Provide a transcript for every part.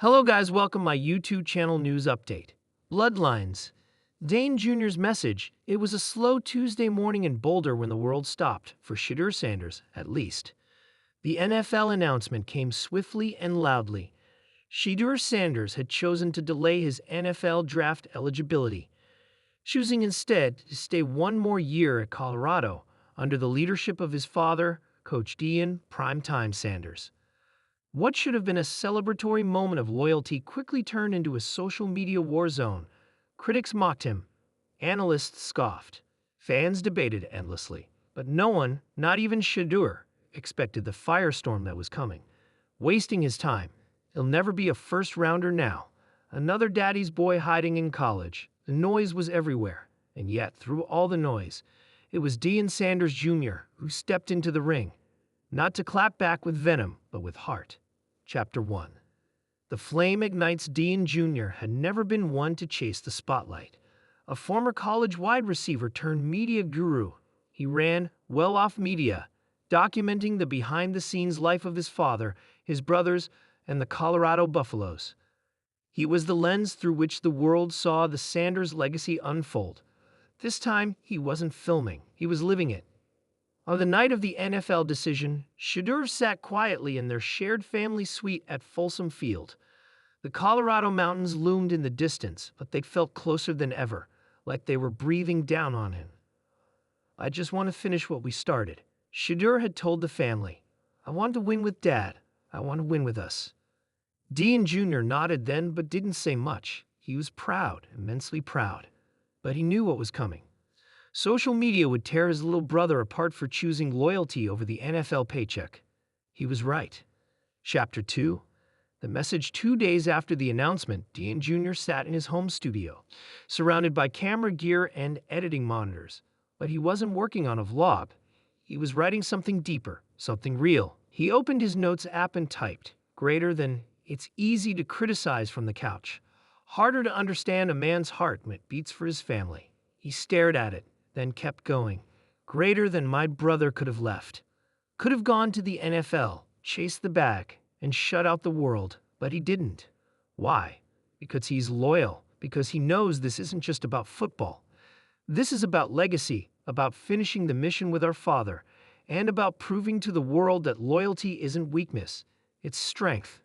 Hello guys, welcome my YouTube channel news update. Bloodlines. Deion Jr.'s message, it was a slow Tuesday morning in Boulder when the world stopped, for Shedeur Sanders, at least. The NFL announcement came swiftly and loudly. Shedeur Sanders had chosen to delay his NFL draft eligibility, choosing instead to stay one more year at Colorado under the leadership of his father, Coach Deion "Primetime" Sanders. What should have been a celebratory moment of loyalty quickly turned into a social media war zone. Critics mocked him. Analysts scoffed. Fans debated endlessly. But no one, not even Shedeur, expected the firestorm that was coming. Wasting his time. He'll never be a first-rounder now. Another daddy's boy hiding in college. The noise was everywhere. And yet, through all the noise, it was Deion Sanders Jr. who stepped into the ring. Not to clap back with venom, but with heart. Chapter 1. The flame ignites. Deion Jr. had never been one to chase the spotlight. A former college wide receiver turned media guru, he ran well-off media, documenting the behind-the-scenes life of his father, his brothers, and the Colorado Buffaloes. He was the lens through which the world saw the Sanders legacy unfold. This time, he wasn't filming, he was living it. On the night of the NFL decision, Shedeur sat quietly in their shared family suite at Folsom Field. The Colorado mountains loomed in the distance, but they felt closer than ever, like they were breathing down on him. "I just want to finish what we started," Shedeur had told the family. "I want to win with Dad. I want to win with us." Deion Jr. nodded then but didn't say much. He was proud, immensely proud. But he knew what was coming. Social media would tear his little brother apart for choosing loyalty over the NFL paycheck. He was right. Chapter 2. The message. 2 days after the announcement, Deion Jr. sat in his home studio, surrounded by camera gear and editing monitors. But he wasn't working on a vlog. He was writing something deeper, something real. He opened his notes app and typed, "Greater than." It's easy to criticize from the couch. Harder to understand a man's heart when it beats for his family. He stared at it, then kept going. "Greater than my brother could have left. Could have gone to the NFL, chased the bag, and shut out the world, but he didn't. Why? Because he's loyal, because he knows this isn't just about football. This is about legacy, about finishing the mission with our father, and about proving to the world that loyalty isn't weakness, it's strength."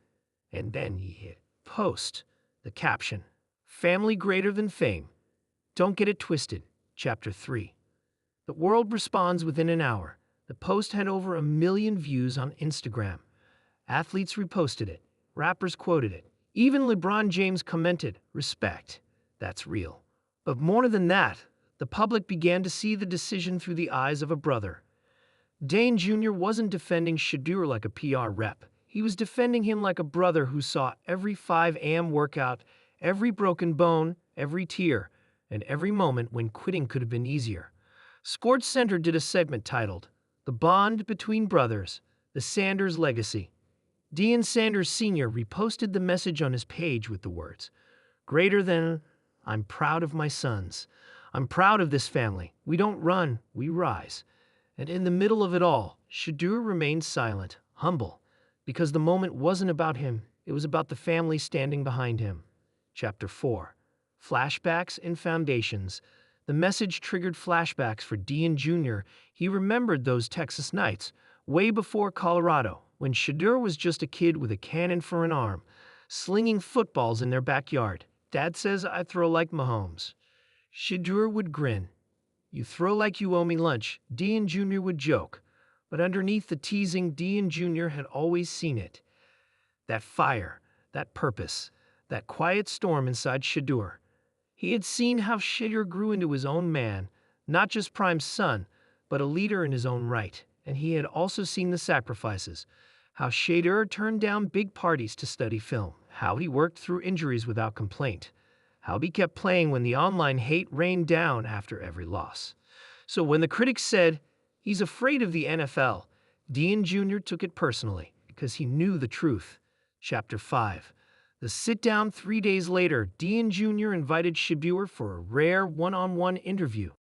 And then he hit post. The caption, "Family greater than fame. Don't get it twisted." Chapter 3. The world responds within an hour. The post had over 1 million views on Instagram. Athletes reposted it. Rappers quoted it. Even LeBron James commented, "Respect. That's real." But more than that, the public began to see the decision through the eyes of a brother. Deion Jr. wasn't defending Shedeur like a PR rep. He was defending him like a brother who saw every 5 a.m. workout, every broken bone, every tear, and every moment when quitting could have been easier. SportsCenter did a segment titled, "The Bond Between Brothers, The Sanders Legacy." Deion Sanders Sr. reposted the message on his page with the words, "Greater than, I'm proud of my sons. I'm proud of this family. We don't run, we rise." And in the middle of it all, Shedeur remained silent, humble, because the moment wasn't about him, it was about the family standing behind him. Chapter 4. Flashbacks and foundations. The message triggered flashbacks for Deion Jr. He remembered those Texas nights, way before Colorado, when Shedeur was just a kid with a cannon for an arm, slinging footballs in their backyard. "Dad says I throw like Mahomes." Shedeur would grin. "You throw like you owe me lunch," Deion Jr. would joke. But underneath the teasing, Deion Jr. had always seen it. That fire, that purpose, that quiet storm inside Shedeur. He had seen how Shedeur grew into his own man, not just Prime's son, but a leader in his own right. And he had also seen the sacrifices, how Shedeur turned down big parties to study film, how he worked through injuries without complaint, how he kept playing when the online hate rained down after every loss. So when the critics said, "He's afraid of the NFL," Deion Jr. took it personally, because he knew the truth. Chapter 5. The sit-down. 3 days later, Deion Jr. invited Shedeur for a rare one-on-one interview.